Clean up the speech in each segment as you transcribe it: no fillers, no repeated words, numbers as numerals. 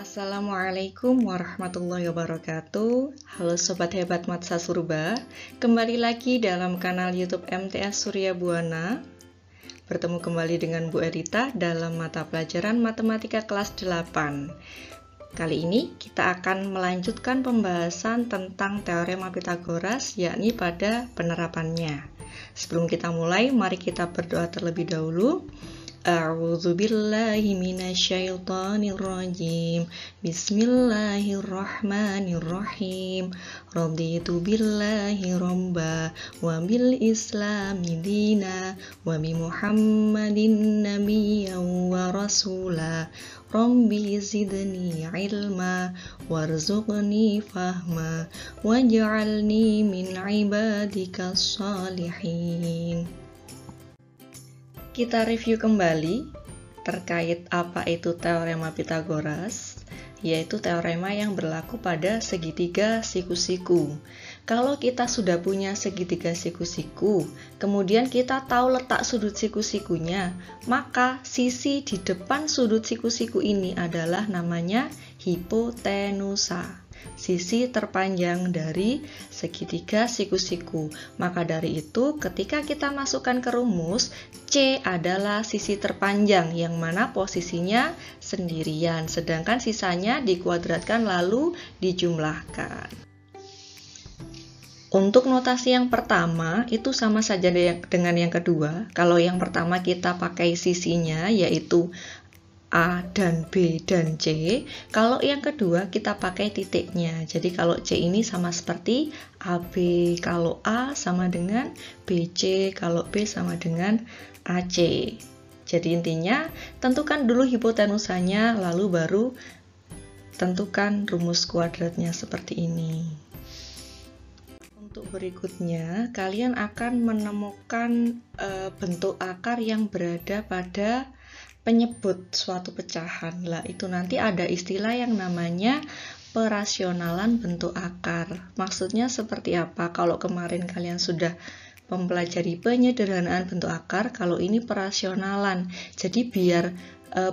Assalamualaikum warahmatullahi wabarakatuh. Halo Sobat Hebat Matsa Surba, kembali lagi dalam kanal YouTube MTS Surya Buana. Bertemu kembali dengan Bu Erita dalam mata pelajaran Matematika kelas 8. Kali ini kita akan melanjutkan pembahasan tentang Teorema Pitagoras, yakni pada penerapannya. Sebelum kita mulai, mari kita berdoa terlebih dahulu. A'udzu billahi minasyaitonir rajim. Bismillahirrahmanirrahim. Raditu billahi robba wa bil islami dina wa bi Muhammadin nabiyyan wa rasula. Rabbi zidni ilma warzuqni fahma waj'alni min ibadikas shalihin. Kita review kembali terkait apa itu Teorema Pitagoras, yaitu teorema yang berlaku pada segitiga siku-siku. Kalau kita sudah punya segitiga siku-siku, kemudian kita tahu letak sudut siku-sikunya, maka sisi di depan sudut siku-siku ini adalah namanya hipotenusa, sisi terpanjang dari segitiga siku-siku. Maka dari itu, ketika kita masukkan ke rumus, C adalah sisi terpanjang yang mana posisinya sendirian, sedangkan sisanya dikuadratkan lalu dijumlahkan. Untuk notasi yang pertama itu sama saja dengan yang kedua. Kalau yang pertama kita pakai sisinya yaitu A dan B dan C. Kalau yang kedua kita pakai titiknya. Jadi kalau C ini sama seperti AB, kalau A sama dengan BC, kalau B sama dengan AC. Jadi intinya tentukan dulu hipotenusanya, lalu baru tentukan rumus kuadratnya seperti ini. Untuk berikutnya, kalian akan menemukan bentuk akar yang berada pada penyebut suatu pecahan. Lah, itu nanti ada istilah yang namanya perasionalan bentuk akar. Maksudnya seperti apa? Kalau kemarin kalian sudah mempelajari penyederhanaan bentuk akar, kalau ini perasionalan. Jadi biar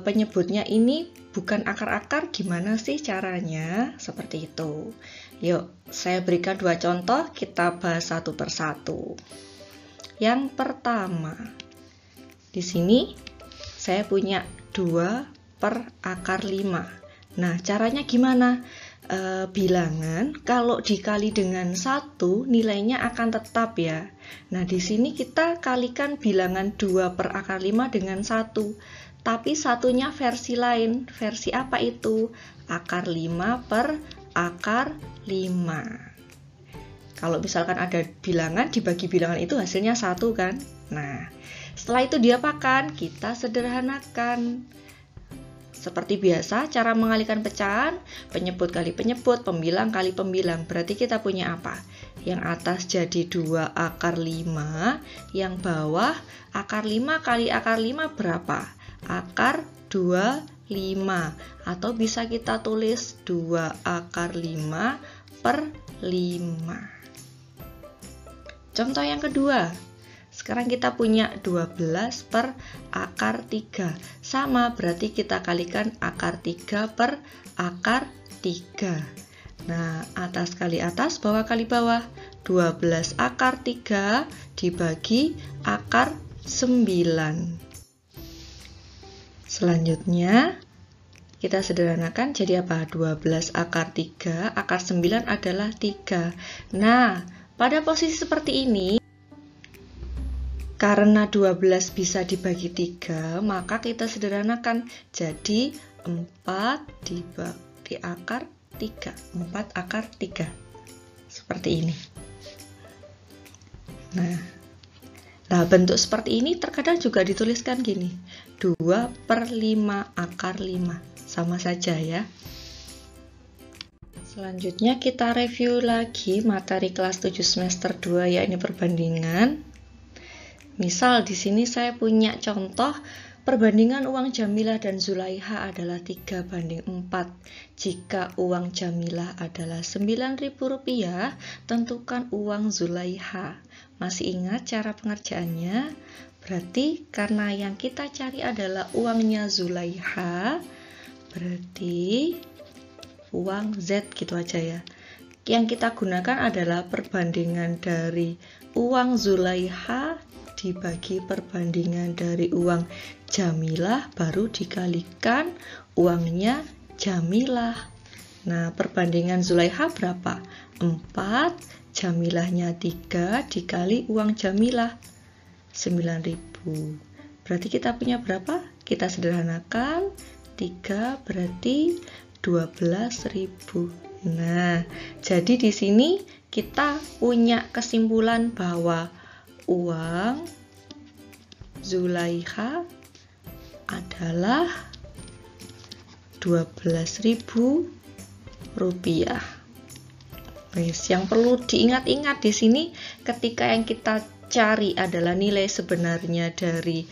penyebutnya ini bukan akar-akar, gimana sih caranya? Seperti itu. Yuk, saya berikan dua contoh, kita bahas satu persatu. Yang pertama, di sini saya punya 2 per akar 5. Nah, caranya gimana? Bilangan kalau dikali dengan 1 nilainya akan tetap ya. Nah, di sini kita kalikan bilangan 2 per akar 5 dengan 1. Tapi satunya versi lain. Versi apa itu? Akar 5 per akar 5. Kalau misalkan ada bilangan, dibagi bilangan itu hasilnya 1 kan? Nah, setelah itu diapakan? Kita sederhanakan. Seperti biasa, cara mengalihkan pecahan, penyebut kali penyebut, pembilang kali pembilang. Berarti kita punya apa? Yang atas jadi 2 akar 5, yang bawah akar 5 kali akar 5 berapa? Akar 25. Atau bisa kita tulis 2 akar 5 per 5. Contoh yang kedua. Sekarang kita punya 12 per akar 3. Sama, berarti kita kalikan akar 3 per akar 3. Nah, atas kali atas, bawah kali bawah. 12 akar 3 dibagi akar 9. Selanjutnya, kita sederhanakan jadi apa? 12 akar 3, akar 9 adalah 3. Nah, pada posisi seperti ini, karena 12 bisa dibagi 3, maka kita sederhanakan jadi 4 dibagi akar 3. 4 akar 3. Seperti ini. Nah, bentuk seperti ini terkadang juga dituliskan gini. 2 per 5 akar 5. Sama saja ya. Selanjutnya kita review lagi materi kelas 7 semester 2, yakni perbandingan. Misal di sini saya punya contoh perbandingan uang Jamilah dan Zulaiha adalah 3:4. Jika uang Jamilah adalah Rp9.000, tentukan uang Zulaiha. Masih ingat cara pengerjaannya? Berarti karena yang kita cari adalah uangnya Zulaiha, berarti uang Z gitu aja ya. Yang kita gunakan adalah perbandingan dari uang Zulaiha dibagi perbandingan dari uang Jamilah baru dikalikan uangnya Jamilah. Nah, perbandingan Zulaiha berapa? 4, Jamilahnya 3 dikali uang Jamilah 9.000. Berarti kita punya berapa? Kita sederhanakan, 3 berarti 12.000. Nah, jadi di sini kita punya kesimpulan bahwa uang Zulaiha adalah 12.000 rupiah. Yang perlu diingat-ingat di sini ketika yang kita cari adalah nilai sebenarnya dari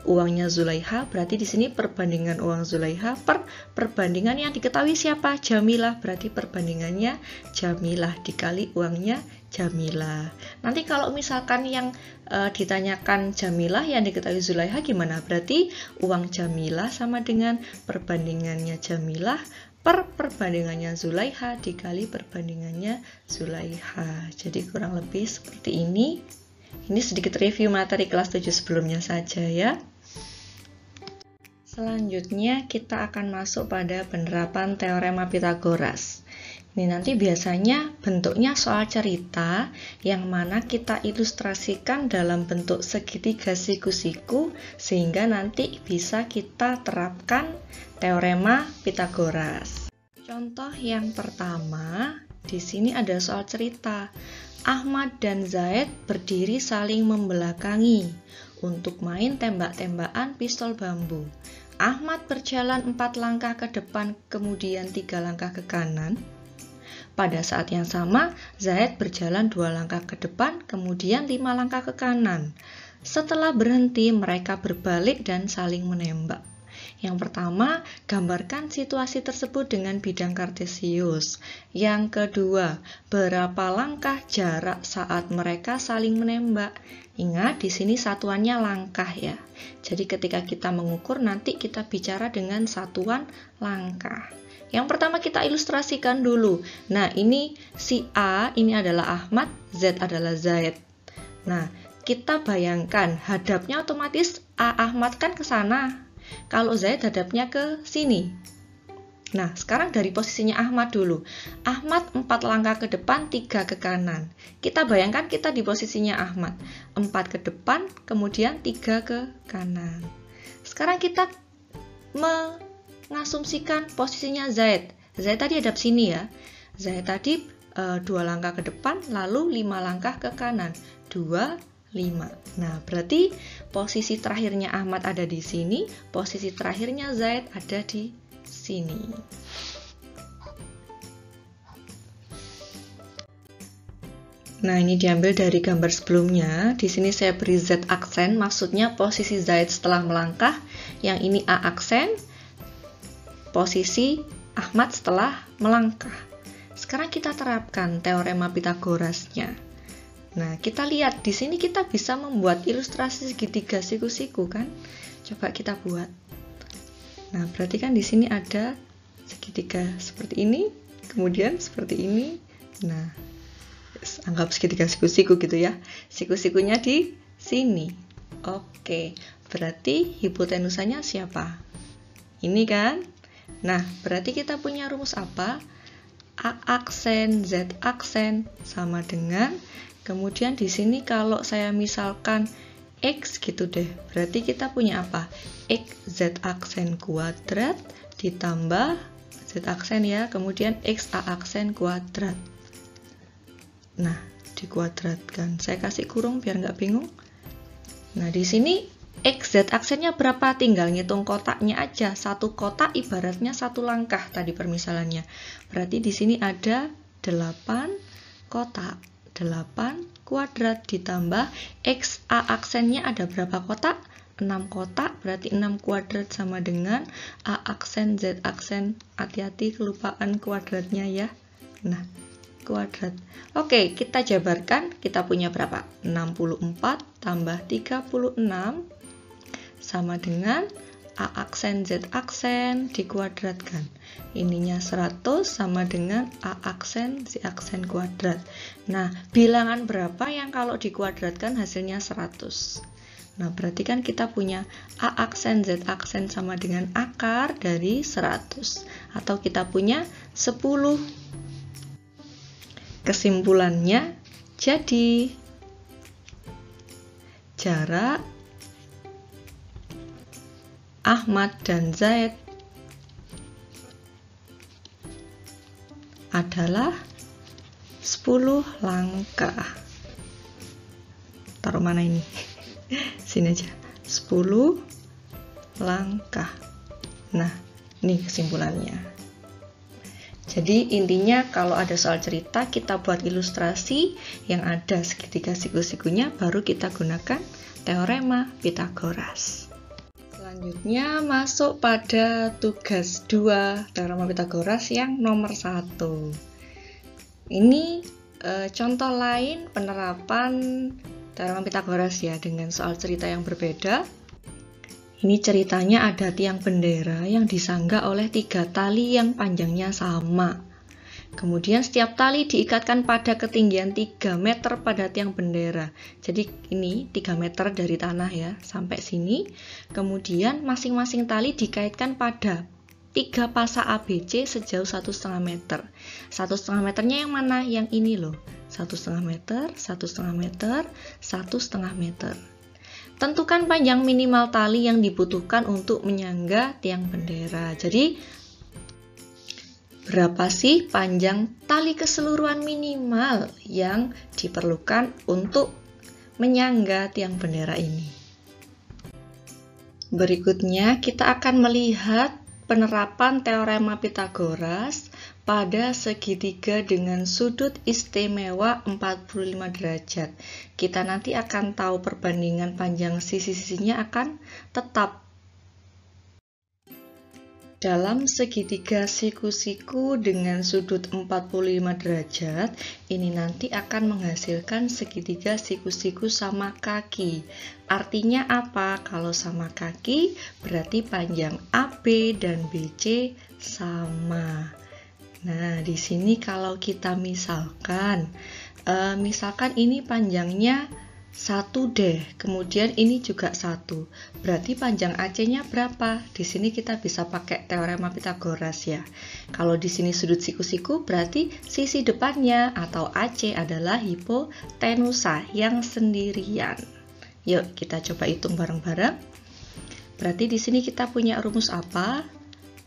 uangnya Zulaiha, berarti di sini perbandingan uang Zulaiha per perbandingan yang diketahui siapa? Jamilah, berarti perbandingannya Jamilah dikali uangnya Jamilah. Nanti kalau misalkan yang ditanyakan Jamilah yang diketahui Zulaiha gimana? Berarti uang Jamilah sama dengan perbandingannya Jamilah per perbandingannya Zulaiha dikali perbandingannya Zulaiha. Jadi kurang lebih seperti ini. Ini sedikit review materi kelas 7 sebelumnya saja ya. Selanjutnya kita akan masuk pada penerapan teorema Pythagoras. Ini nanti biasanya bentuknya soal cerita yang mana kita ilustrasikan dalam bentuk segitiga siku-siku sehingga nanti bisa kita terapkan teorema Pythagoras. Contoh yang pertama, di sini ada soal cerita. Ahmad dan Zaid berdiri saling membelakangi untuk main tembak-tembakan pistol bambu. Ahmad berjalan 4 langkah ke depan, kemudian 3 langkah ke kanan. Pada saat yang sama, Zaid berjalan 2 langkah ke depan, kemudian 5 langkah ke kanan. Setelah berhenti, mereka berbalik dan saling menembak. Yang pertama, gambarkan situasi tersebut dengan bidang kartesius. Yang kedua, berapa langkah jarak saat mereka saling menembak? Ingat, di sini satuannya langkah ya. Jadi ketika kita mengukur, nanti kita bicara dengan satuan langkah. Yang pertama kita ilustrasikan dulu. Nah, ini si A, ini adalah Ahmad, Z adalah Zaid. Nah, kita bayangkan hadapnya otomatis A Ahmad kan ke sana. Kalau Zaid hadapnya ke sini. Nah, sekarang dari posisinya Ahmad dulu. Ahmad 4 langkah ke depan, 3 ke kanan. Kita bayangkan kita di posisinya Ahmad. 4 ke depan, kemudian 3 ke kanan. Sekarang kita mengasumsikan posisinya Zaid. Zaid tadi hadap sini ya. Zaid tadi 2 langkah ke depan, lalu 5 langkah ke kanan. 2, 5. Nah, berarti posisi terakhirnya Ahmad ada di sini, posisi terakhirnya Zaid ada di sini. Nah, ini diambil dari gambar sebelumnya. Di sini saya beri Z aksen, maksudnya posisi Zaid setelah melangkah. Yang ini A aksen, posisi Ahmad setelah melangkah. Sekarang kita terapkan teorema Pythagorasnya. Nah, kita lihat di sini kita bisa membuat ilustrasi segitiga siku-siku kan? Coba kita buat. Nah, berarti kan di sini ada segitiga seperti ini, kemudian seperti ini. Nah, anggap segitiga siku-siku gitu ya. Siku-sikunya di sini. Oke, berarti hipotenusanya siapa? Ini kan? Nah, berarti kita punya rumus apa? A aksen, Z aksen sama dengan, kemudian di sini kalau saya misalkan X gitu deh, berarti kita punya apa? X Z aksen kuadrat ditambah Z aksen ya, kemudian X A aksen kuadrat. Nah, dikuadratkan. Saya kasih kurung biar nggak bingung. Nah, di sini X Z aksennya berapa? Tinggal ngitung kotaknya aja. Satu kotak ibaratnya satu langkah tadi permisalannya. Berarti di sini ada 8 kotak. 8 kuadrat ditambah X A aksennya ada berapa kotak? 6 kotak, berarti 6 kuadrat sama dengan A aksen, Z aksen. Hati-hati kelupaan kuadratnya ya. Nah, kuadrat. Oke, kita jabarkan. Kita punya berapa? 64 tambah 36 sama dengan A aksen Z aksen dikuadratkan. Ininya 100 sama dengan A aksen Z aksen kuadrat. Nah, bilangan berapa yang kalau dikuadratkan hasilnya 100? Nah, berarti kan kita punya A aksen Z aksen sama dengan akar dari 100. Atau kita punya 10. Kesimpulannya, jadi jarak Ahmad dan Zaid adalah 10 langkah. Taruh mana ini? Sini aja. 10 langkah. Nah, ini kesimpulannya. Jadi intinya kalau ada soal cerita, kita buat ilustrasi yang ada segitiga siku-sikunya, baru kita gunakan teorema Pythagoras. Selanjutnya masuk pada tugas 2 teorema Pythagoras yang nomor 1. Ini contoh lain penerapan teorema Pythagoras ya dengan soal cerita yang berbeda. Ini ceritanya ada tiang bendera yang disangga oleh 3 tali yang panjangnya sama. Kemudian setiap tali diikatkan pada ketinggian 3 meter pada tiang bendera. Jadi ini 3 meter dari tanah ya, sampai sini. Kemudian masing-masing tali dikaitkan pada 3 pasa ABC sejauh 1,5 meter. 1,5 meternya yang mana? Yang ini loh. 1,5 meter, 1,5 meter, 1,5 meter. Tentukan panjang minimal tali yang dibutuhkan untuk menyangga tiang bendera. Jadi berapa sih panjang tali keseluruhan minimal yang diperlukan untuk menyangga tiang bendera ini? Berikutnya kita akan melihat penerapan teorema Pythagoras pada segitiga dengan sudut istimewa 45 derajat. Kita nanti akan tahu perbandingan panjang sisi-sisinya akan tetap. Dalam segitiga siku-siku dengan sudut 45 derajat, ini nanti akan menghasilkan segitiga siku-siku sama kaki. Artinya apa? Kalau sama kaki, berarti panjang AB dan BC sama. Nah, di sini kalau kita misalkan ini panjangnya 1 deh, kemudian ini juga 1. Berarti panjang AC-nya berapa? Di sini kita bisa pakai teorema Pythagoras ya. Kalau di sini sudut siku-siku, berarti sisi depannya atau AC adalah hipotenusa yang sendirian. Yuk, kita coba hitung bareng-bareng. Berarti di sini kita punya rumus apa?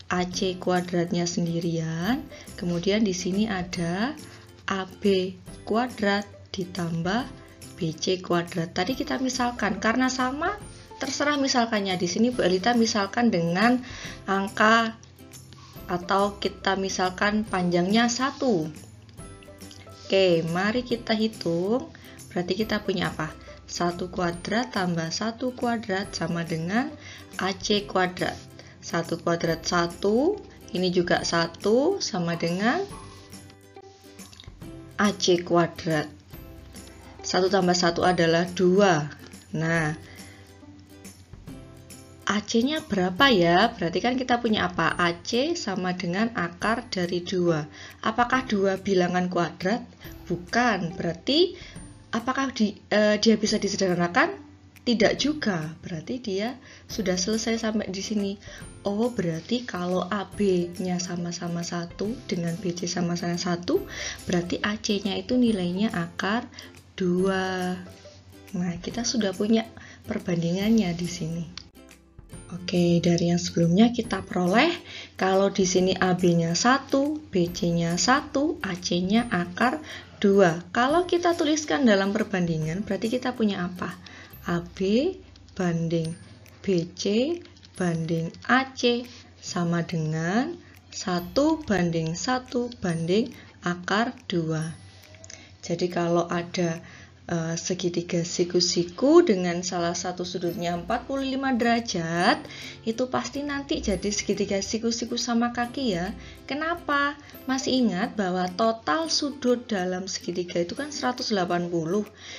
AC kuadratnya sendirian, kemudian di sini ada AB kuadrat ditambah BC kuadrat. Tadi kita misalkan, karena sama, terserah misalkannya. Di sini Bu Elita misalkan dengan angka atau kita misalkan panjangnya 1. Oke, mari kita hitung. Berarti kita punya apa? 1 kuadrat tambah 1 kuadrat sama dengan AC kuadrat. 1 kuadrat 1, ini juga 1 sama dengan AC kuadrat. 1 tambah 1 adalah 2. Nah, AC-nya berapa ya? Berarti kan kita punya apa? AC sama dengan akar dari 2. Apakah 2 bilangan kuadrat? Bukan. Berarti apakah dia bisa disederhanakan? Tidak juga. Berarti dia sudah selesai sampai di sini. Oh, berarti kalau AB-nya sama-sama 1 dengan BC sama-sama 1, berarti AC-nya itu nilainya akar 2. Nah, kita sudah punya perbandingannya di sini. Oke, dari yang sebelumnya kita peroleh kalau di sini AB-nya 1, BC-nya 1, AC-nya akar 2. Kalau kita tuliskan dalam perbandingan, berarti kita punya apa? AB banding BC banding AC sama dengan 1 banding 1 banding akar 2. Jadi kalau ada segitiga siku-siku dengan salah satu sudutnya 45 derajat, itu pasti nanti jadi segitiga siku-siku sama kaki ya. Kenapa? Masih ingat bahwa total sudut dalam segitiga itu kan 180.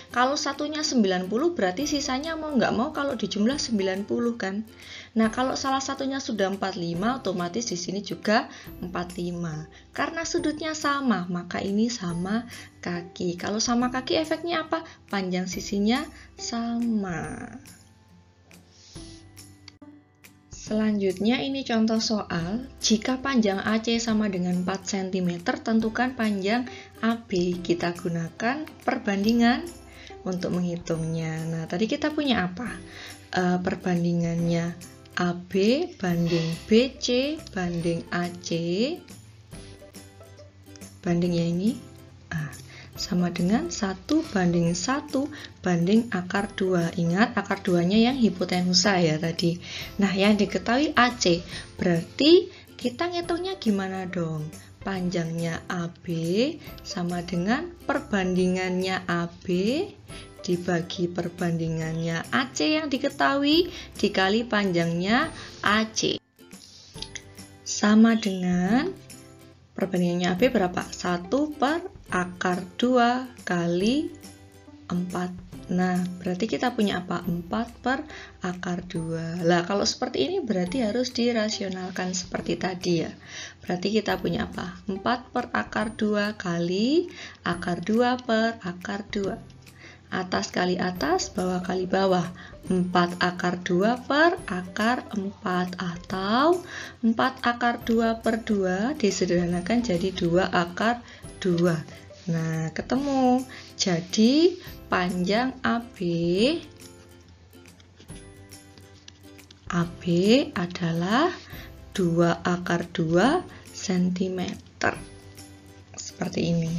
Kalau satunya 90 berarti sisanya mau nggak mau kalau dijumlah 90 kan. Nah, kalau salah satunya sudah 45, otomatis di sini juga 45. Karena sudutnya sama, maka ini sama kaki. Kalau sama kaki efeknya apa? Panjang sisinya sama. Selanjutnya ini contoh soal, jika panjang AC sama dengan 4 cm, tentukan panjang AB. Kita gunakan perbandingan untuk menghitungnya. Nah, tadi kita punya apa? Perbandingannya AB banding BC banding AC, banding ya ini, sama dengan 1 banding 1 banding akar 2. Ingat akar 2-nya yang hipotenusa ya tadi. Nah, yang diketahui AC, berarti kita ngitungnya gimana dong? Panjangnya AB sama dengan perbandingannya AB dibagi perbandingannya AC yang diketahui dikali panjangnya AC. Sama dengan perbandingannya AB berapa? 1 per akar 2 kali 4. Nah, berarti kita punya apa? 4 per akar 2. Lah, kalau seperti ini berarti harus dirasionalkan seperti tadi ya. Berarti kita punya apa? 4 per akar 2 kali akar 2 per akar 2. Atas kali atas, bawah kali bawah. 4 akar 2 per akar 4 atau 4 akar 2 per 2 disederhanakan jadi 2 akar 2. Nah, ketemu. Jadi panjang AB adalah 2 akar 2 cm. Seperti ini.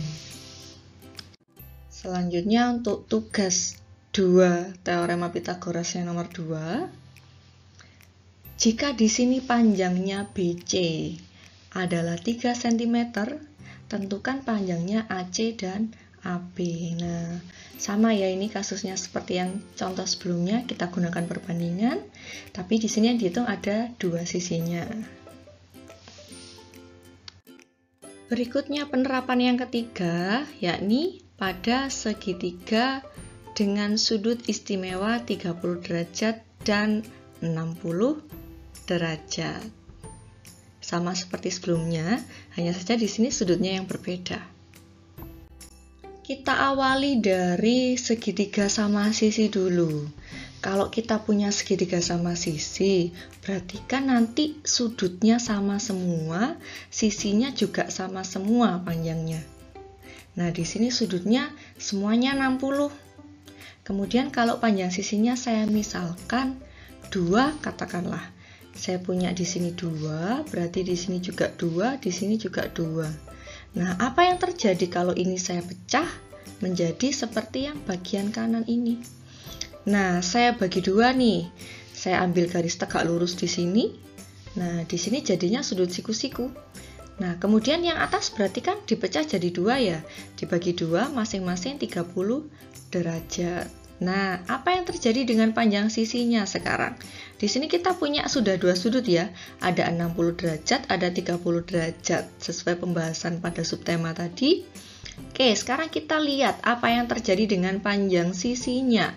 Selanjutnya untuk tugas 2 teorema Pythagoras yang nomor 2. Jika di sini panjangnya BC adalah 3 cm, tentukan panjangnya AC dan AB. Nah, sama ya, ini kasusnya seperti yang contoh sebelumnya, kita gunakan perbandingan, tapi di sini yang dihitung ada 2 sisinya. Berikutnya penerapan yang ketiga, yakni pada segitiga dengan sudut istimewa 30 derajat dan 60 derajat. Sama seperti sebelumnya, hanya saja di sini sudutnya yang berbeda. Kita awali dari segitiga sama sisi dulu. Kalau kita punya segitiga sama sisi, berarti kan nanti sudutnya sama semua, sisinya juga sama semua panjangnya. Nah, di sini sudutnya semuanya 60. Kemudian kalau panjang sisinya saya misalkan 2, katakanlah. Saya punya di sini 2, berarti di sini juga 2, di sini juga 2. Nah, apa yang terjadi kalau ini saya pecah menjadi seperti yang bagian kanan ini? Nah, saya bagi 2 nih. Saya ambil garis tegak lurus di sini. Nah, di sini jadinya sudut siku-siku. Nah, kemudian yang atas berarti kan dipecah jadi 2 ya. Dibagi 2 masing-masing 30 derajat. Nah, apa yang terjadi dengan panjang sisinya sekarang? Di sini kita punya sudah 2 sudut ya. Ada 60 derajat, ada 30 derajat. Sesuai pembahasan pada subtema tadi. Oke, sekarang kita lihat apa yang terjadi dengan panjang sisinya.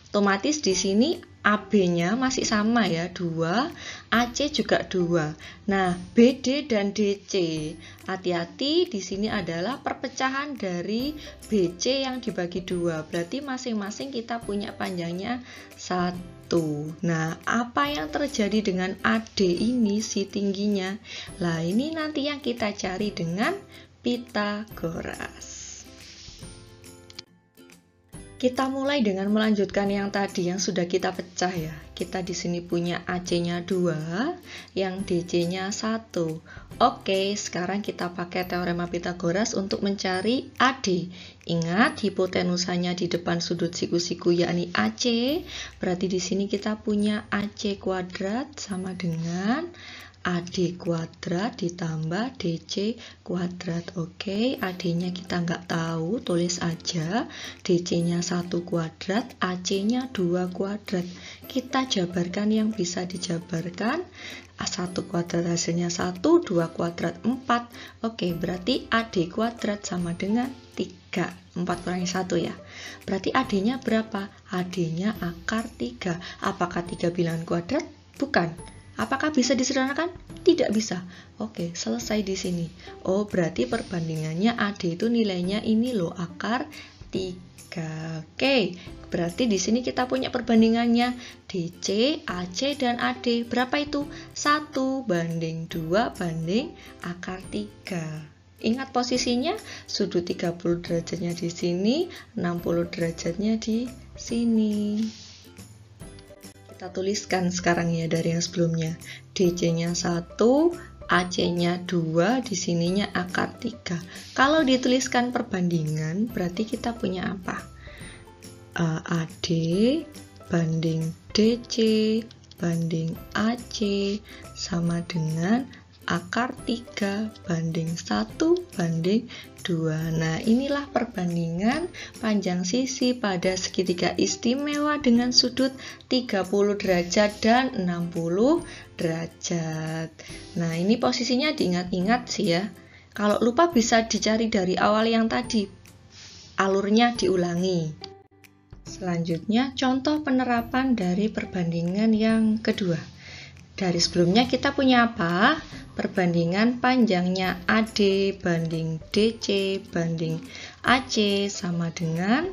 Otomatis di sini AB-nya masih sama ya, 2, AC juga 2. Nah, BD dan DC. Hati-hati, di sini adalah perpecahan dari BC yang dibagi 2. Berarti masing-masing kita punya panjangnya 1. Nah, apa yang terjadi dengan AD ini, si tingginya? Lah, ini nanti yang kita cari dengan Pythagoras. Kita mulai dengan melanjutkan yang tadi yang sudah kita pecah ya. Kita di sini punya AC-nya 2, yang DC-nya 1. Oke, sekarang kita pakai teorema Pythagoras untuk mencari AD. Ingat, hipotenusanya di depan sudut siku-siku yakni AC. Berarti di sini kita punya AC kuadrat sama dengan AD kuadrat ditambah DC kuadrat. Oke, AD-nya kita nggak tahu, tulis aja. DC-nya 1 kuadrat, AC-nya 2 kuadrat. Kita jabarkan yang bisa dijabarkan. 1 kuadrat hasilnya 1, 2 kuadrat 4. Oke, berarti AD kuadrat sama dengan 3. 4 kurangi 1 ya. Berarti AD-nya berapa? AD-nya akar 3. Apakah 3 bilangan kuadrat? Bukan. Apakah bisa disederhanakan? Tidak bisa. Oke, selesai di sini. Oh, berarti perbandingannya AD itu nilainya ini loh, akar 3. Oke, berarti di sini kita punya perbandingannya DC, AC, dan AD. Berapa itu? 1 banding 2 banding akar 3. Ingat posisinya, sudut 30 derajatnya di sini, 60 derajatnya di sini. Kita tuliskan sekarang ya dari yang sebelumnya. DC-nya 1, AC-nya 2, di sininya akar 3. Kalau dituliskan perbandingan, berarti kita punya apa? AD banding DC banding AC sama dengan akar 3 banding 1 banding 2. Nah, inilah perbandingan panjang sisi pada segitiga istimewa dengan sudut 30 derajat dan 60 derajat. Nah, ini posisinya diingat-ingat sih ya. Kalau lupa bisa dicari dari awal yang tadi. Alurnya diulangi. Selanjutnya, contoh penerapan dari perbandingan yang kedua. Dari sebelumnya kita punya apa? Perbandingan panjangnya AD banding DC banding AC sama dengan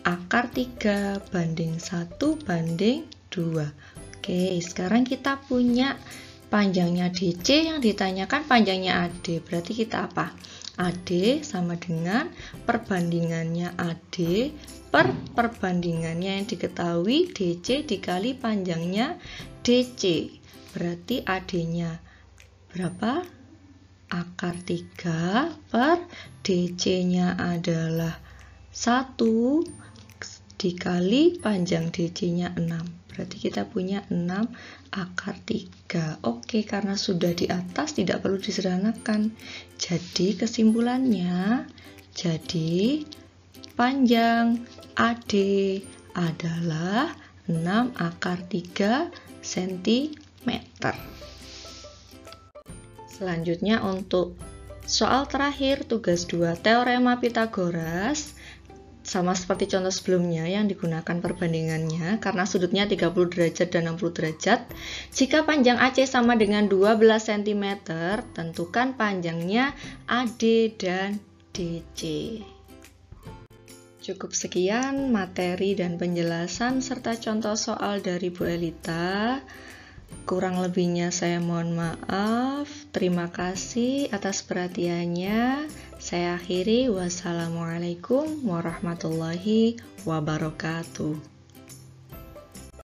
akar 3 banding 1 banding 2. Oke, sekarang kita punya panjangnya DC yang ditanyakan panjangnya AD. Berarti kita apa? AD sama dengan perbandingannya AD per perbandingannya yang diketahui DC dikali panjangnya DC. Berarti AD-nya berapa? Akar 3 per DC-nya adalah 1 dikali panjang DC-nya 6. Berarti kita punya 6 akar 3. Oke, karena sudah di atas tidak perlu disederhanakan. Jadi kesimpulannya, jadi panjang AD adalah 6 akar 3 cm. Selanjutnya untuk soal terakhir, tugas 2 teorema Pythagoras. Sama seperti contoh sebelumnya yang digunakan perbandingannya, karena sudutnya 30 derajat dan 60 derajat. Jika panjang AC sama dengan 12 cm, tentukan panjangnya AD dan DC. Cukup sekian materi dan penjelasan serta contoh soal dari Bu Elita. Kurang lebihnya saya mohon maaf. Terima kasih atas perhatiannya. Saya akhiri. Wassalamualaikum warahmatullahi wabarakatuh.